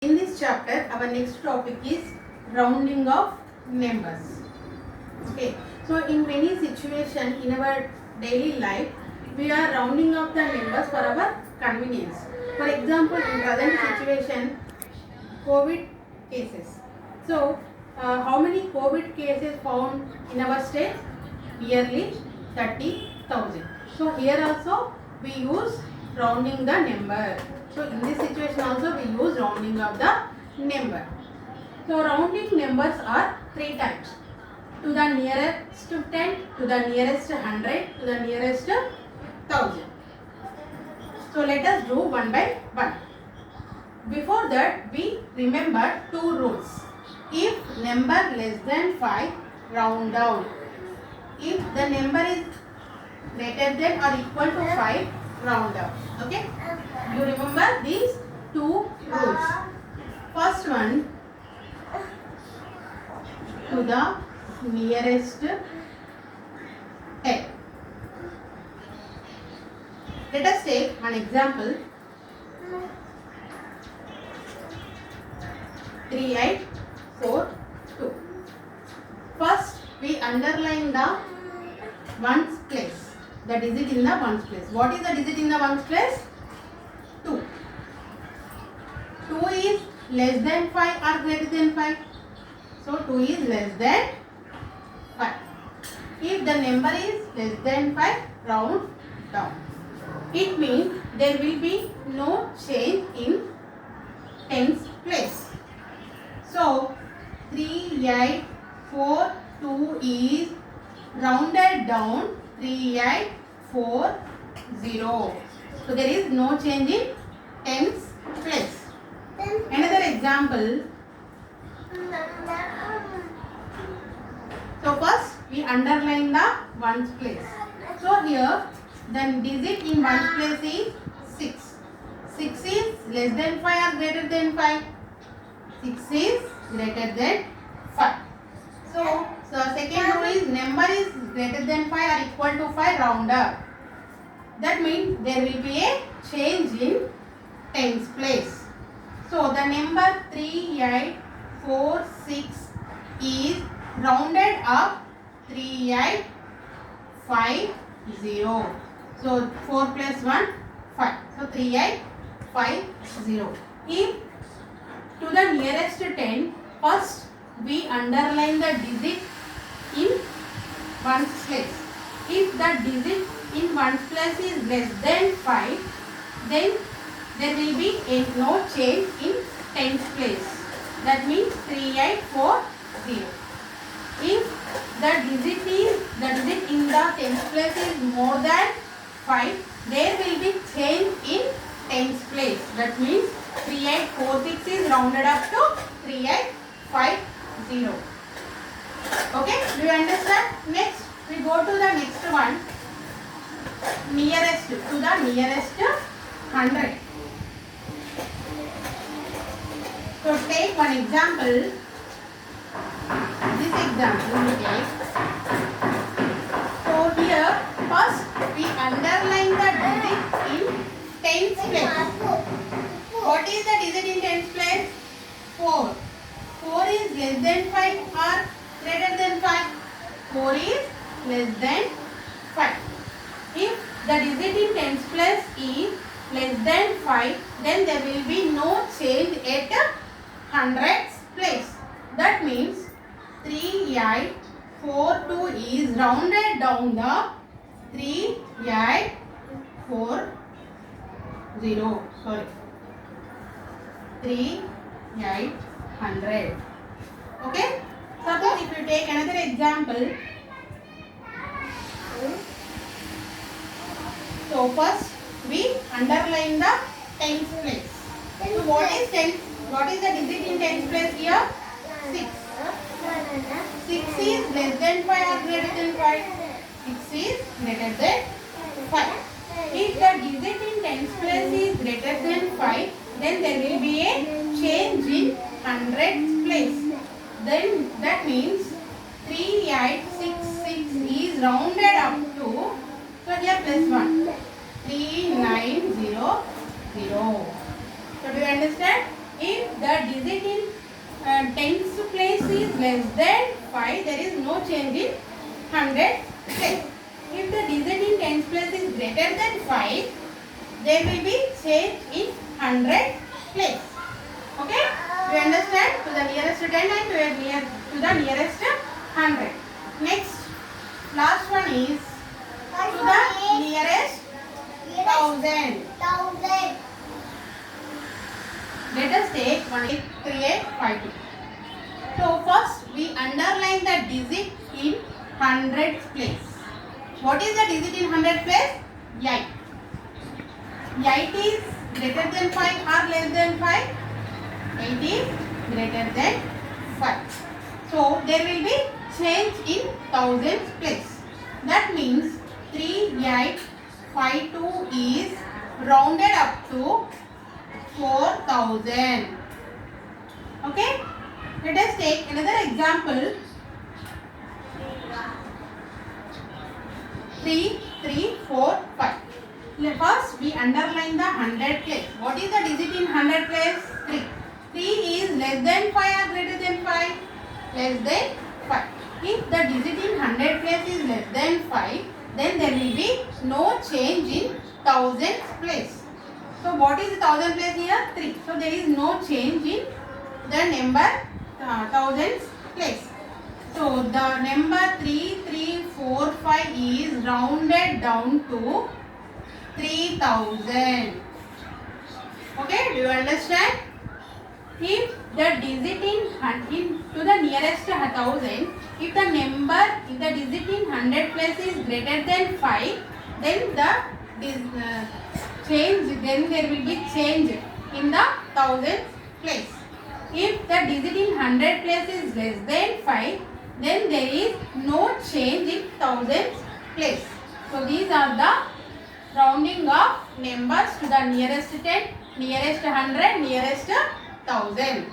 In this chapter, our next topic is rounding of numbers. Okay, so in many situations in our daily life, we are rounding up the numbers for our convenience. For example, in present situation, COVID cases. So, how many COVID cases found in our state? Yearly 30,000. So, here also we use rounding the number. So, in this situation also we use rounding of the number. So, rounding numbers are three types. To the nearest 10, to the nearest 100, to the nearest 1000. So, let us do one by one. Before that, we remember two rules. If number less than 5, round down. If the number is greater than or equal to 5, round up. Okay? You remember these two rules. First one, to the nearest 10. Let us take an example. 3842. First, we underline the ones place. The digit in the ones place. What is the digit in the ones place? 2. 2 is less than 5 or greater than 5. So, 2 is less than 5. If the number is less than 5, round down. It means there will be no change in tens place. So, 3842 is rounded down 3840. So, there is no change in tens place. Another example. So, first we underline the ones place. So, here the digit in ones place is 6. 6 is less than 5 or greater than 5. 6 is greater than 5. So second rule is number is greater than 5 or equal to 5, round up. That means there will be a change in tens place. So the number 3846 is rounded up 3850. So 4 plus 1, 5. So 3850. If to the nearest 10, first we underline the digit in ones place. If the digit in ones place is less than 5, then there will be no change in tens place. That means 3840. If the digit in the tens place is more than 5, there will be change in tens place. That means 3846 is rounded up to 3850. Okay, do you understand? Next, we go to the next one. Nearest, to the nearest 100. So, take one example. This example we take. So, here, first we underline the digit in tens place. What is the digit in tens place? 4. 4 is less than 5 or greater than 5? 4 is less than 5. If the digit in tens place is less than 5, then there will be no change at hundreds place. That means 3842 is rounded down the 3840. Sorry. 3800. Okay? Suppose if you take another example. So first we underline the tens place. So what is tens? What is the digit in tens place here? 6. 6 is less than 5 or greater than 5? 6 is greater than 5. If the digit in tens place is greater than 5, then there will be a change in hundreds place. Then that means 3866 is rounded up to, so here plus 1, 3900. So do you understand? If the digit in tens place is less than 5, there is no change in 100 place. If the digit in tens place is greater than 5, there will be change in 100 place. Okay? You understand? To the nearest 10 and to the nearest 100. Next, last one is to the nearest 1000. Let us take 183852. So first we underline the digit in hundreds place. What is the digit in 100 place? 8. 8 is greater than 5 or less than 5? 8 is greater than 5. So there will be change in thousands place. That means 3852 is rounded up to 4000. Okay? Let us take another example. 3, 3, 4, 5. First we underline the 100 place. What is the digit in 100 place? 3. 3 is less than 5 or greater than 5? Less than 5. If the digit in 100 place is less than 5, then there will be no change in thousands place. So what is the thousand place here? 3. So there is no change in the number thousands place. So the number 3, 3, 4, 5 is rounded down to 3000. Okay, do you understand? If the digit in to the nearest 1000, if the digit in 100 place is greater than 5, then there will be change in the thousands place. If the digit in 100 place is less than 5, then there is no change in thousands place. So these are the rounding of numbers to the nearest 10, nearest 100, nearest 1000.